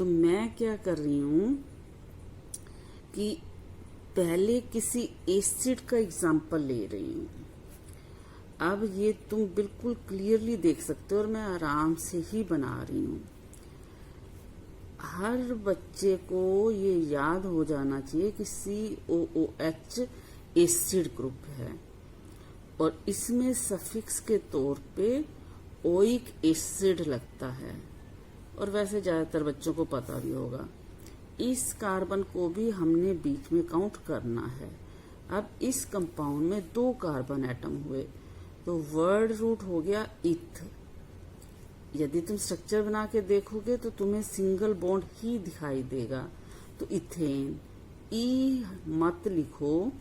तो मैं क्या कर रही हूँ कि पहले किसी एसिड का एग्जाम्पल ले रही हूँ। अब ये तुम बिल्कुल क्लियरली देख सकते हो और मैं आराम से ही बना रही हूँ। हर बच्चे को ये याद हो जाना चाहिए कि COOH एसिड ग्रुप है और इसमें सफिक्स के तौर पे ओइक एसिड लगता है और वैसे ज्यादातर बच्चों को पता भी होगा। इस कार्बन को भी हमने बीच में काउंट करना है। अब इस कंपाउंड में 2 कार्बन एटम हुए तो वर्ड रूट हो गया इथ। यदि तुम स्ट्रक्चर बना के देखोगे तो तुम्हें सिंगल बॉन्ड ही दिखाई देगा। तो इथेन, ई मत लिखो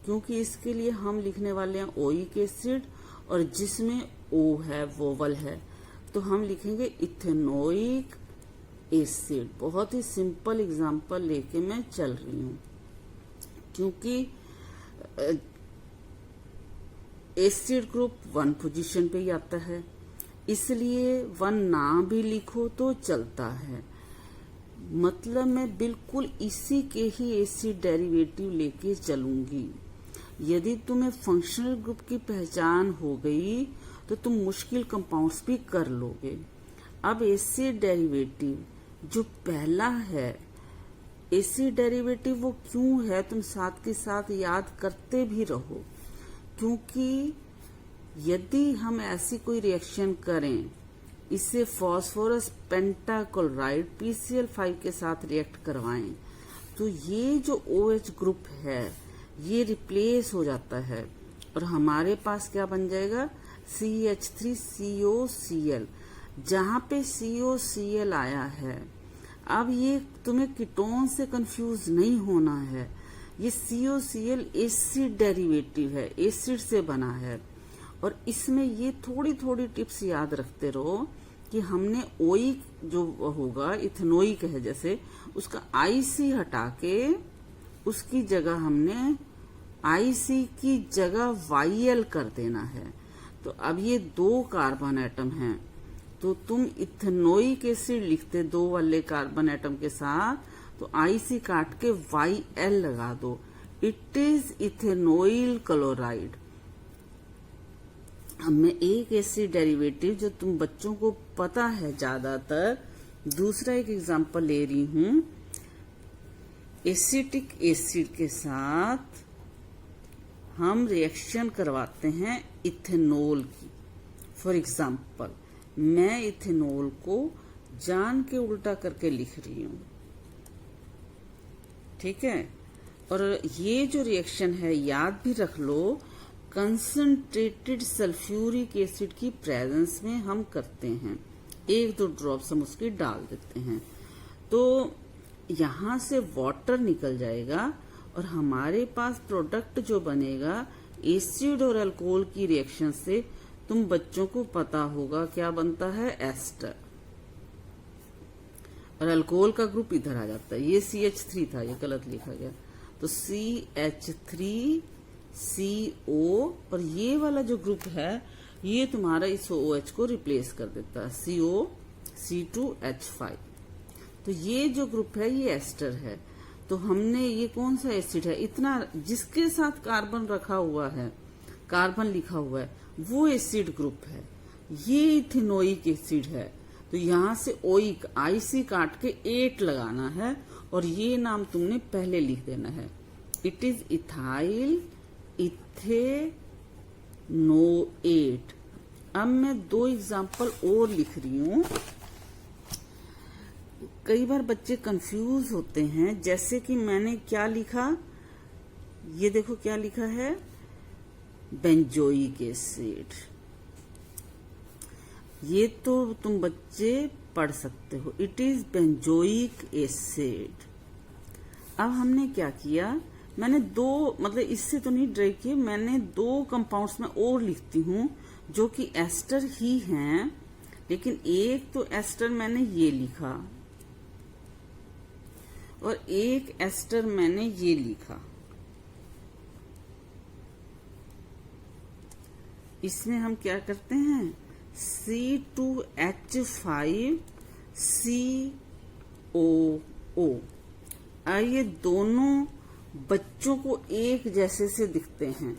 क्योंकि इसके लिए हम लिखने वाले हैं ओइक एसिड और जिसमें ओ है वोवल है तो हम लिखेंगे इथेनोइक एसिड। बहुत ही सिंपल एग्जांपल लेके मैं चल रही हूँ क्योंकि एसिड ग्रुप 1 पोजीशन पे ही आता है, इसलिए 1 ना भी लिखो तो चलता है। मतलब मैं बिल्कुल इसी के ही एसिड डेरिवेटिव लेके चलूंगी। यदि तुम्हें फंक्शनल ग्रुप की पहचान हो गई तो तुम मुश्किल कंपाउंड्स भी कर लोगे। अब एसिड डेरिवेटिव जो पहला है, एसिड डेरिवेटिव वो क्यों है तुम साथ के साथ याद करते भी रहो, क्योंकि यदि हम ऐसी कोई रिएक्शन करें, इसे फास्फोरस पेंटाक्लोराइड PCl5 के साथ रिएक्ट करवाएं तो ये जो OH ग्रुप है ये रिप्लेस हो जाता है और हमारे पास क्या बन जाएगा CH3COCl, जहां पे COCl आया है। अब ये तुम्हें कीटोन से कंफ्यूज नहीं होना है, ये COCl एसिड डेरिवेटिव है, एसिड से बना है। और इसमें ये थोड़ी थोड़ी टिप्स याद रखते रहो कि हमने ओइक जो होगा इथेनोइक है जैसे, उसका IC हटा के उसकी जगह हमने IC की जगह YL कर देना है। तो अब ये 2 कार्बन एटम हैं तो तुम इथेनोइक एसिड लिखते 2 वाले कार्बन एटम के साथ तो IC काट के YL लगा दो, इट इज इथेनोइल क्लोराइड। अब मैं एक एसिड डेरिवेटिव जो तुम बच्चों को पता है ज्यादातर, दूसरा एक एग्जांपल ले रही हूं। एसिटिक एसिड के साथ हम रिएक्शन करवाते हैं इथेनॉल की। फॉर एग्जांपल मैं इथेनॉल को जान के उल्टा करके लिख रही हूं, ठीक है। और ये जो रिएक्शन है याद भी रख लो, कंसंट्रेटेड सल्फ्यूरिक एसिड की प्रेजेंस में हम करते हैं। 1-2 ड्रॉप्स हम उसकी डाल देते हैं तो यहां से वाटर निकल जाएगा और हमारे पास प्रोडक्ट जो बनेगा एसिड और अल्कोहल की रिएक्शन से, तुम बच्चों को पता होगा क्या बनता है, एस्टर। और अल्कोहल का ग्रुप इधर आ जाता है, ये CH3 था, ये गलत लिखा गया, तो CH3CO और ये वाला जो ग्रुप है ये तुम्हारा इस OH को रिप्लेस कर देता है, COC2H5। तो ये जो ग्रुप है ये एस्टर है। तो हमने ये कौन सा एसिड है, इतना जिसके साथ कार्बन रखा हुआ है, कार्बन लिखा हुआ है, वो एसिड ग्रुप है। ये इथेनोइक एसिड है तो यहां से ओइक IC काट के 8 लगाना है और ये नाम तुमने पहले लिख देना है, इट इज इथाइल इथेनोएट। अब मैं 2 एग्जाम्पल और लिख रही हूं। कई बार बच्चे कंफ्यूज होते हैं, जैसे कि मैंने क्या लिखा, ये देखो क्या लिखा है, बेंजोइक एसिड। ये तो तुम बच्चे पढ़ सकते हो, इट इज बेंजोइक एसिड। अब हमने क्या किया, मैंने 2 मतलब इससे तो नहीं ड्राइव किए, मैंने 2 कंपाउंड्स में और लिखती हूँ जो कि एस्टर ही हैं, लेकिन एक तो एस्टर मैंने ये लिखा और एक एस्टर मैंने ये लिखा। इसमें हम क्या करते हैं, C2H5C ओ। ये दोनों बच्चों को एक जैसे से दिखते हैं,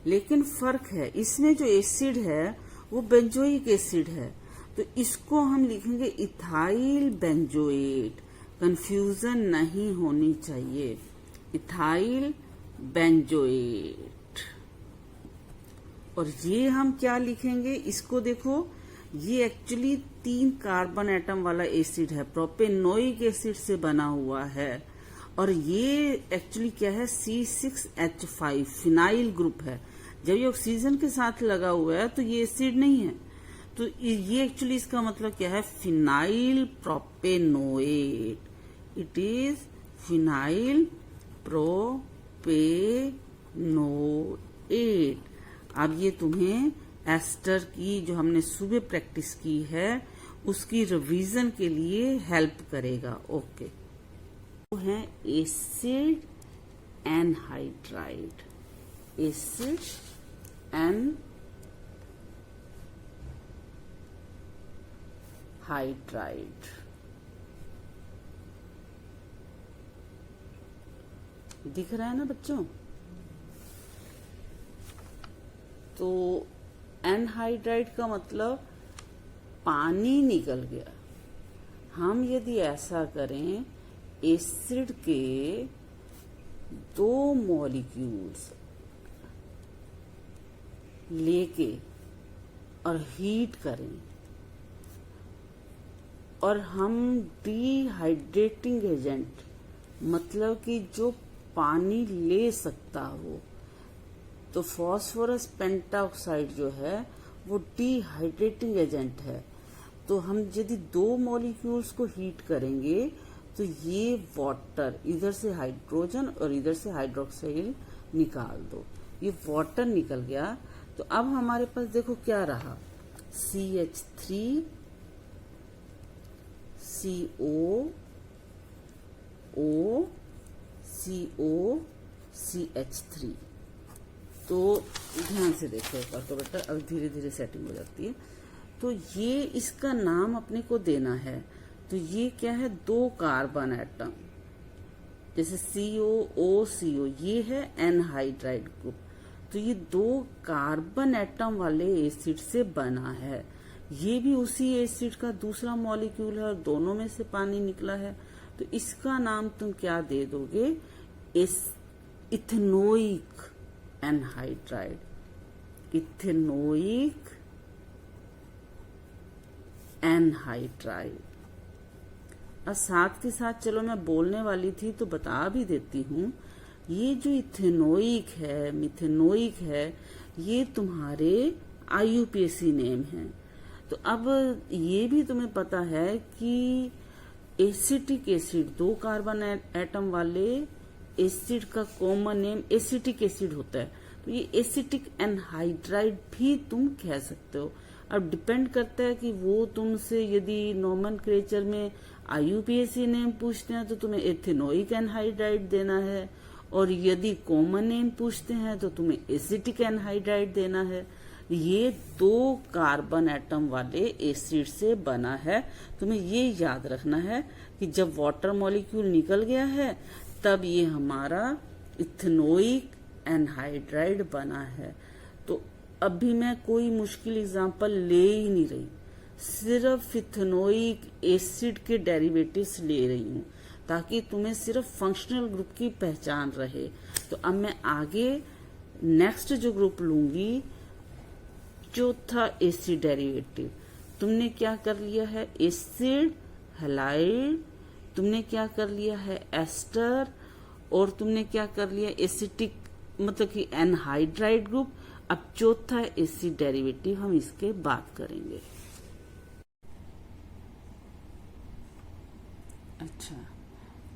लेकिन फर्क है, इसमें जो एसिड है वो बेंजोइक एसिड है, तो इसको हम लिखेंगे इथाइल बेंजोएट। कंफ्यूजन नहीं होनी चाहिए, इथाइल बेंजोएट। और ये हम क्या लिखेंगे, इसको देखो, ये एक्चुअली 3 कार्बन एटम वाला एसिड है, प्रोपेनोइक एसिड से बना हुआ है। और ये एक्चुअली क्या है, C6H5 फिनाइल ग्रुप है। जब ये ऑक्सीजन के साथ लगा हुआ है तो ये एसिड नहीं है, तो ये एक्चुअली इसका मतलब क्या है, phenyl propanoate. It is phenyl propanoate. अब ये तुम्हें एस्टर की जो हमने सुबह प्रैक्टिस की है उसकी रिवीजन के लिए हेल्प करेगा। ओके, वो है एसिड एनहाइड्राइड, एसिड एनहाइड्राइड। दिख रहा है ना बच्चों? तो एनहाइड्राइड का मतलब पानी निकल गया। हम यदि ऐसा करें, एसिड के 2 मॉलिक्यूल्स लेके और हीट करें और हम डिहाइड्रेटिंग एजेंट, मतलब कि जो पानी ले सकता हो, तो फास्फोरस पेंटाऑक्साइड जो है वो डिहाइड्रेटिंग एजेंट है। तो हम यदि 2 मॉलिक्यूल्स को हीट करेंगे तो ये वाटर, इधर से हाइड्रोजन और इधर से हाइड्रोक्साइल निकाल दो, ये वाटर निकल गया। तो अब हमारे पास देखो क्या रहा, CH3 COO CO CH3। तो ध्यान से देखो एक बार तो बेटा, अब धीरे धीरे सेटिंग हो जाती है। तो ये इसका नाम अपने को देना है। तो ये क्या है, 2 कार्बन एटम, जैसे COO ये है एनहाइड्राइड ग्रुप। तो ये 2 कार्बन एटम वाले एसिड से बना है। ये भी उसी एसिड का दूसरा मॉलिक्यूल है और दोनों में से पानी निकला है। तो इसका नाम तुम क्या दे दोगे, इथेनोइक एनहाइड्राइड, इथेनोइक एनहाइड्राइड। और साथ के साथ चलो मैं बोलने वाली थी तो बता भी देती हूँ, ये जो इथेनोइक है, मिथेनोइक है, ये तुम्हारे IUPAC नेम है। तो अब ये भी तुम्हें पता है कि एसिटिक एसिड, 2 कार्बन एटम वाले एसिड का कॉमन नेम एसिटिक एसिड होता है। तो ये एसिटिक एनहाइड्राइड भी तुम कह सकते हो। अब डिपेंड करता है कि वो तुमसे यदि नोमेनक्लेचर में IUPAC नेम पूछते हैं तो तुम्हें एथेनोइक एनहाइड्राइड देना है, और यदि कॉमन नेम पूछते हैं तो तुम्हें एसिटिक एनहाइड्राइड देना है। ये 2 कार्बन एटम वाले एसिड से बना है। तुम्हें ये याद रखना है कि जब वाटर मॉलिक्यूल निकल गया है तब ये हमारा इथेनोइक एनहाइड्राइड बना है। तो अभी मैं कोई मुश्किल एग्जांपल ले ही नहीं रही, सिर्फ इथेनोइक एसिड के डेरिवेटिव्स ले रही हूँ ताकि तुम्हें सिर्फ फंक्शनल ग्रुप की पहचान रहे। तो अब मैं आगे नेक्स्ट जो ग्रुप लूंगी, चौथा एसिड डेरिवेटिव। तुमने क्या कर लिया है, एसिड हैलाइड, तुमने क्या कर लिया है एस्टर, और तुमने क्या कर लिया एसिटिक, मतलब कि एनहाइड्राइड ग्रुप। अब चौथा एसिड डेरिवेटिव हम इसके बात करेंगे। अच्छा,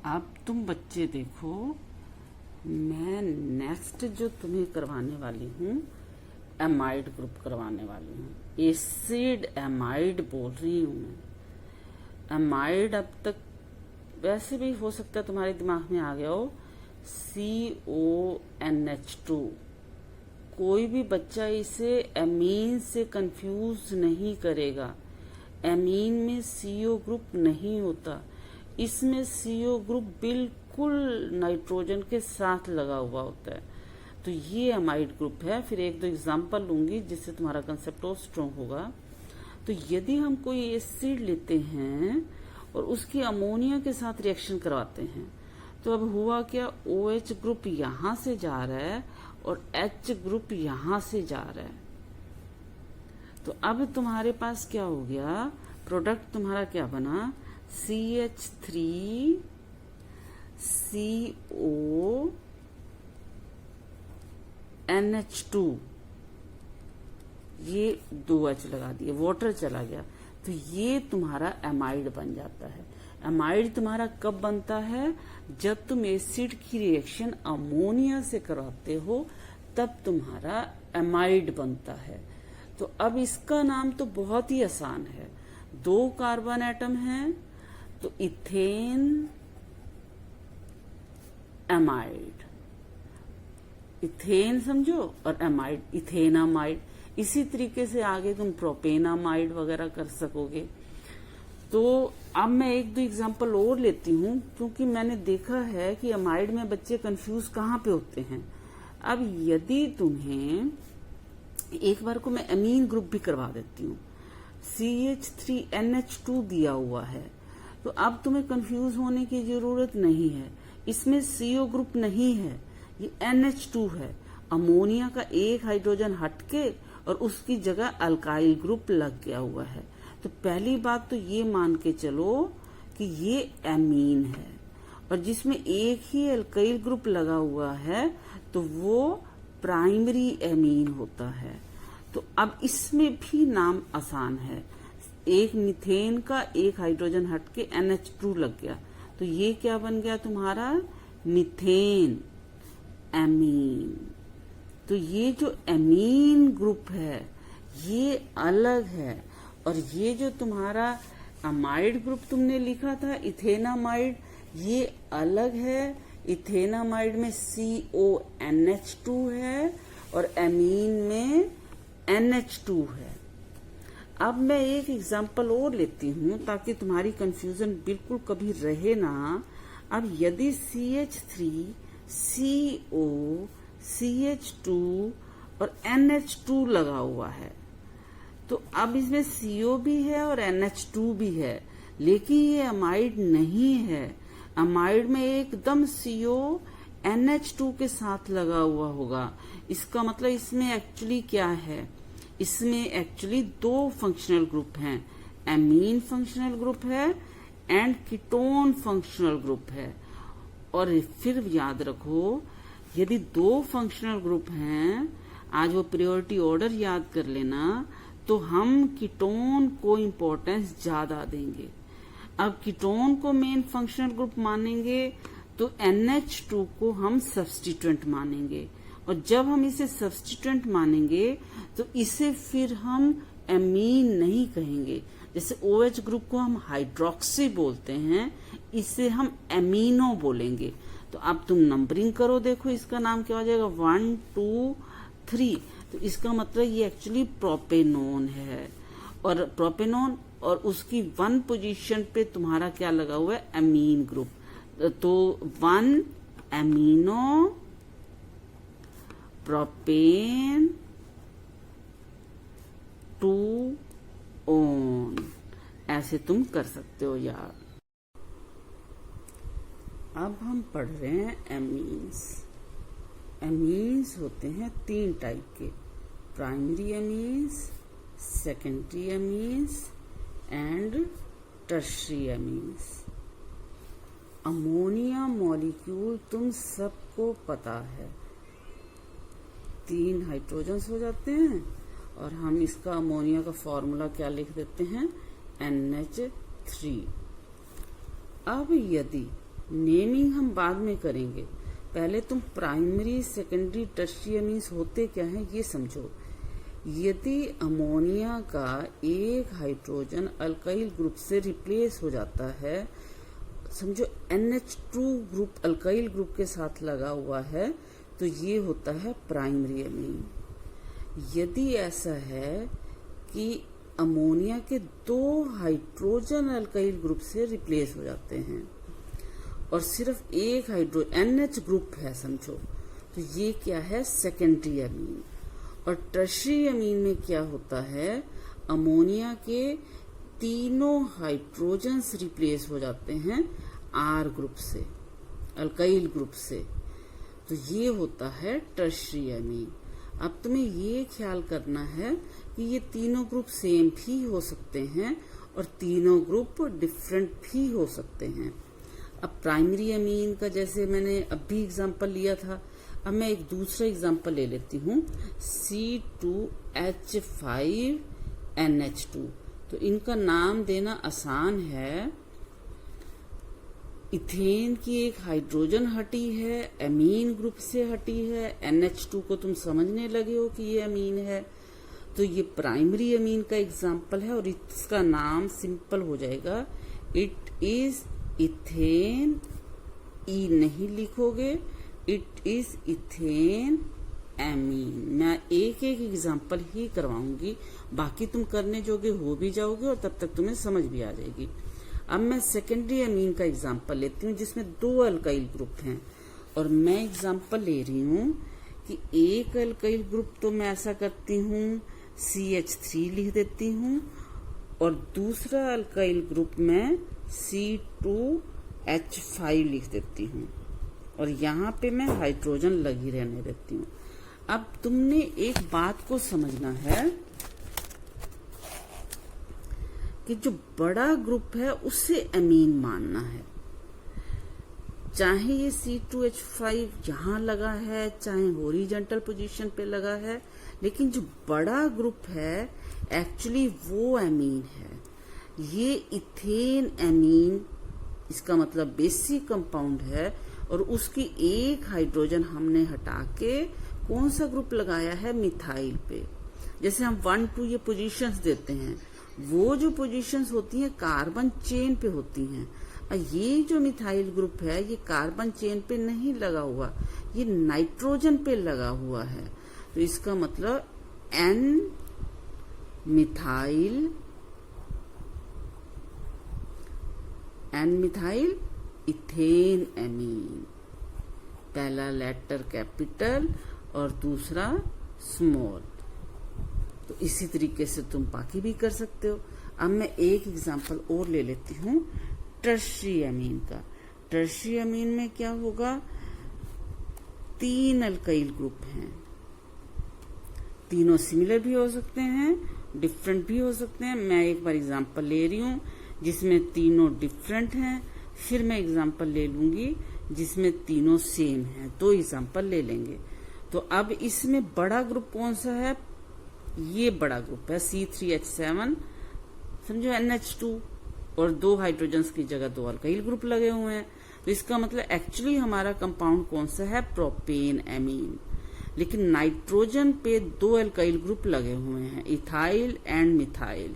अब तुम बच्चे देखो, मैं नेक्स्ट जो तुम्हें करवाने वाली हूँ, एमाइड ग्रुप करवाने वाली हूँ। एसिड एमाइड बोल रही हूँ मैं। एमाइड अब तक वैसे भी हो सकता है तुम्हारे दिमाग में आ गया हो, CONH2। कोई भी बच्चा इसे एमीन से कंफ्यूज नहीं करेगा। एमीन में CO ग्रुप नहीं होता, इसमें CO ग्रुप बिल्कुल नाइट्रोजन के साथ लगा हुआ होता है, तो ये अमाइड ग्रुप है। फिर एक दो एग्जांपल लूंगी जिससे तुम्हारा कंसेप्ट और स्ट्रॉन्ग होगा। तो यदि हम कोई एसिड लेते हैं और उसकी अमोनिया के साथ रिएक्शन करवाते हैं, तो अब हुआ क्या, OH ग्रुप यहां से जा रहा है और H ग्रुप यहां से जा रहा है। तो अब तुम्हारे पास क्या हो गया, प्रोडक्ट तुम्हारा क्या बना, CH3CO, NH2, ये 2H लगा दिए, वाटर चला गया, तो ये तुम्हारा एमाइड बन जाता है। एमाइड तुम्हारा कब बनता है, जब तुम एसिड की रिएक्शन अमोनिया से कराते हो, तब तुम्हारा एमाइड बनता है। तो अब इसका नाम तो बहुत ही आसान है, 2 कार्बन एटम हैं, तो इथेन एमाइड, इथेन समझो, और एमाइड इथेनामाइड। इसी तरीके से आगे तुम प्रोपेनामाइड वगैरह कर सकोगे। तो अब मैं एक दो एग्जांपल और लेती हूँ, क्योंकि मैंने देखा है कि अमाइड में बच्चे कंफ्यूज कहाँ पे होते हैं। अब यदि तुम्हें एक बार को मैं अमीन ग्रुप भी करवा देती हूँ, CH3NH2 दिया हुआ है, तो अब तुम्हें कंफ्यूज होने की जरूरत नहीं है। इसमें CO ग्रुप नहीं है, ये NH2 है। अमोनिया का एक हाइड्रोजन हटके और उसकी जगह अल्काइल ग्रुप लग गया हुआ है। तो पहली बात तो ये मान के चलो कि ये एमीन है, और जिसमें एक ही अल्काइल ग्रुप लगा हुआ है तो वो प्राइमरी एमीन होता है। तो अब इसमें भी नाम आसान है, एक मीथेन का एक हाइड्रोजन हटके NH2 लग गया, तो ये क्या बन गया तुम्हारा, मीथेन एमीन। तो ये जो एमीन ग्रुप है ये अलग है, और ये जो तुम्हारा अमाइड ग्रुप तुमने लिखा था इथेनामाइड, ये अलग है। इथेनामाइड में CONH2 है और एमीन में NH2 है। अब मैं एक एग्जांपल और लेती हूँ ताकि तुम्हारी कंफ्यूजन बिल्कुल कभी रहे ना। अब यदि CH3CO CH2 और NH2 लगा हुआ है, तो अब इसमें CO भी है और NH2 भी है, लेकिन ये अमाइड नहीं है। अमाइड में एकदम CO NH2 के साथ लगा हुआ होगा। इसका मतलब इसमें एक्चुअली क्या है, इसमें एक्चुअली 2 फंक्शनल ग्रुप हैं, एमीन फंक्शनल ग्रुप है एंड कीटोन फंक्शनल ग्रुप है। और फिर याद रखो, यदि 2 फंक्शनल ग्रुप हैं, आज वो प्रायोरिटी ऑर्डर याद कर लेना, तो हम कीटोन को इम्पोर्टेंस ज्यादा देंगे। अब कीटोन को मेन फंक्शनल ग्रुप मानेंगे तो NH2 को हम सब्स्टिट्यूएंट मानेंगे, और जब हम इसे सब्स्टिट्यूएंट मानेंगे तो इसे फिर हम एमीन नहीं कहेंगे। जैसे OH ग्रुप को हम हाइड्रोक्सी बोलते हैं, इसे हम एमीनो बोलेंगे। तो अब तुम नंबरिंग करो, देखो इसका नाम क्या हो जाएगा, 1 2 3। तो इसका मतलब ये एक्चुअली प्रोपेनोन है, और प्रोपेनोन और उसकी 1 पोजीशन पे तुम्हारा क्या लगा हुआ है, एमीन ग्रुप। तो 1 एमीनो प्रोपेन 2 ओन, ऐसे तुम कर सकते हो यार। अब हम पढ़ रहे हैं एमीन्स। एमीन्स होते हैं 3 टाइप के, primary amines, secondary amines and tertiary amines. Ammonia molecule तुम सबको पता है, 3 हाइड्रोजन्स हो जाते हैं, और हम इसका अमोनिया का फॉर्मूला क्या लिख देते हैं, NH3। अब यदि नेमिंग हम बाद में करेंगे, पहले तुम प्राइमरी सेकेंडरी टर्शियरी एमीन्स होते क्या हैं ये समझो। यदि अमोनिया का एक हाइड्रोजन अल्काइल ग्रुप से रिप्लेस हो जाता है, समझो NH2 ग्रुप अल्काइल ग्रुप के साथ लगा हुआ है, तो ये होता है प्राइमरी एमीन। यदि ऐसा है कि अमोनिया के 2 हाइड्रोजन अल्काइल ग्रुप से रिप्लेस हो जाते हैं और सिर्फ एक NH ग्रुप है समझो, तो ये क्या है, सेकेंडरी अमीन। और टर्शियरी अमीन में क्या होता है, अमोनिया के तीनों हाइड्रोजन्स रिप्लेस हो जाते हैं R ग्रुप से, अल्काइल ग्रुप से, तो ये होता है टर्शियरी अमीन। अब तुम्हें ये ख्याल करना है कि ये तीनों ग्रुप सेम भी हो सकते हैं और तीनों ग्रुप डिफरेंट भी हो सकते हैं। अब प्राइमरी अमीन का जैसे मैंने अभी एग्जांपल लिया था, अब मैं एक दूसरा एग्जांपल ले लेती हूँ, C2H5NH2। तो इनका नाम देना आसान है। इथेन की एक हाइड्रोजन हटी है, अमीन ग्रुप से हटी है, NH2 को तुम समझने लगे हो कि ये अमीन है, तो ये प्राइमरी अमीन का एग्जांपल है और इसका नाम सिंपल हो जाएगा, इट इज इथेन, ई नहीं लिखोगे, इट इज इथेन एमीन। मैं एक एक एग्जांपल ही करवाऊंगी, बाकी तुम करने जोगे हो भी जाओगे और तब तक तुम्हें समझ भी आ जाएगी। अब मैं सेकेंडरी अमीन का एग्जांपल लेती हूँ जिसमें 2 अल्काइल ग्रुप हैं और मैं एग्जांपल ले रही हूँ कि एक अल्काइल ग्रुप तो मैं ऐसा करती हूँ CH3 लिख देती हूँ और दूसरा अल्काइल ग्रुप में C2H5 लिख देती हूँ और यहाँ पे मैं हाइड्रोजन लगी रहने देती हूँ। अब तुमने एक बात को समझना है कि जो बड़ा ग्रुप है उससे अमीन मानना है, चाहे ये C2H5 यहाँ लगा है, चाहे हॉरिजॉन्टल पोजीशन पे लगा है, लेकिन जो बड़ा ग्रुप है एक्चुअली वो अमीन है। ये इथेन अमीन, इसका मतलब बेसिक कंपाउंड है और उसकी एक हाइड्रोजन हमने हटा के कौन सा ग्रुप लगाया है, मिथाइल पे। जैसे हम 1 2 ये पोजीशंस देते हैं, वो जो पोजीशंस होती हैं कार्बन चेन पे होती हैं, और ये जो मिथाइल ग्रुप है ये कार्बन चेन पे नहीं लगा हुआ, ये नाइट्रोजन पे लगा हुआ है। तो इसका मतलब N मिथाइल इथेन एमीन, पहला लेटर कैपिटल और दूसरा स्मॉल। तो इसी तरीके से तुम बाकी भी कर सकते हो। अब मैं एक एग्जांपल और ले लेती हूँ टर्शियरी अमीन का। टर्शियरी अमीन में क्या होगा, 3 अल्काइल ग्रुप हैं, तीनों सिमिलर भी हो सकते हैं, डिफरेंट भी हो सकते हैं। मैं एक बार एग्जांपल ले रही हूँ जिसमें तीनों डिफरेंट हैं, फिर मैं एग्जांपल ले लूंगी जिसमें तीनों सेम हैं, 2 एग्जांपल ले लेंगे। तो अब इसमें बड़ा ग्रुप कौन सा है, ये बड़ा ग्रुप है C3H7, समझो NH2 और 2 हाइड्रोजन्स की जगह 2 अल्काइल ग्रुप लगे हुए हैं। तो इसका मतलब एक्चुअली हमारा कंपाउंड कौन सा है, प्रोपेन एमीन, लेकिन नाइट्रोजन पे 2 अल्काइल ग्रुप लगे हुए हैं, ethyl and methyl.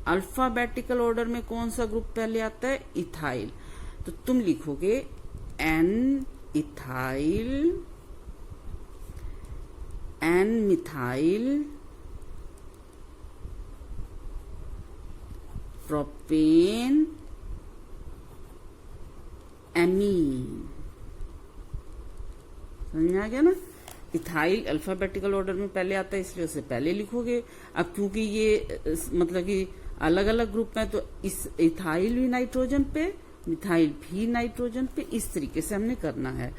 Alphabetical order में कौन सा ग्रुप पहले आता है, इथाइल। तो तुम लिखोगे N ethyl, N methyl, propane amine. समझ आ गया ना। इथाइल अल्फाबेटिकल ऑर्डर में पहले आता है इसलिए उसे पहले लिखोगे। अब क्योंकि ये मतलब कि अलग अलग ग्रुप में, तो इस इथाइल भी नाइट्रोजन पे, मिथाइल भी नाइट्रोजन पे, इस तरीके से हमने करना है।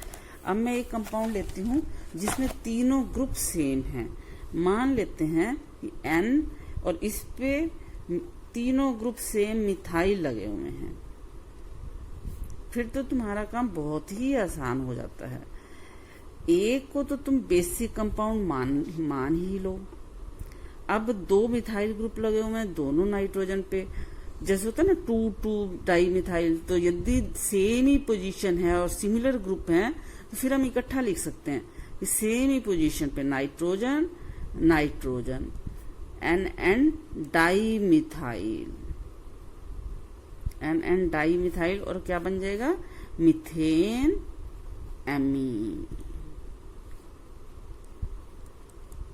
अब मैं एक कंपाउंड लेती हूँ जिसमें तीनों ग्रुप सेम हैं। मान लेते हैं कि N और इस पे तीनों ग्रुप सेम मिथाइल लगे हुए हैं, फिर तो तुम्हारा काम बहुत ही आसान हो जाता है। एक को तो तुम बेसिक कंपाउंड मान ही लो। अब 2 मिथाइल ग्रुप लगे हुए हैं दोनों नाइट्रोजन पे, जैसे होता है ना 2,2 डाई मिथाइल, तो यदि सेम ही पोजीशन है और सिमिलर ग्रुप हैं तो फिर हम इकट्ठा लिख सकते हैं कि सेम ही पोजीशन पे nitrogen nitrogen, NN di methyl, और क्या बन जाएगा, मीथेन एमीन।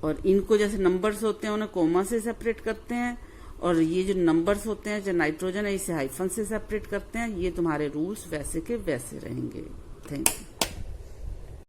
और इनको जैसे नंबर्स होते हैं उन्हें कोमा से सेपरेट करते हैं और ये जो नंबर्स होते हैं, जो नाइट्रोजन है इसे हाइफन से सेपरेट करते हैं, ये तुम्हारे रूल्स वैसे के वैसे रहेंगे। Thank you.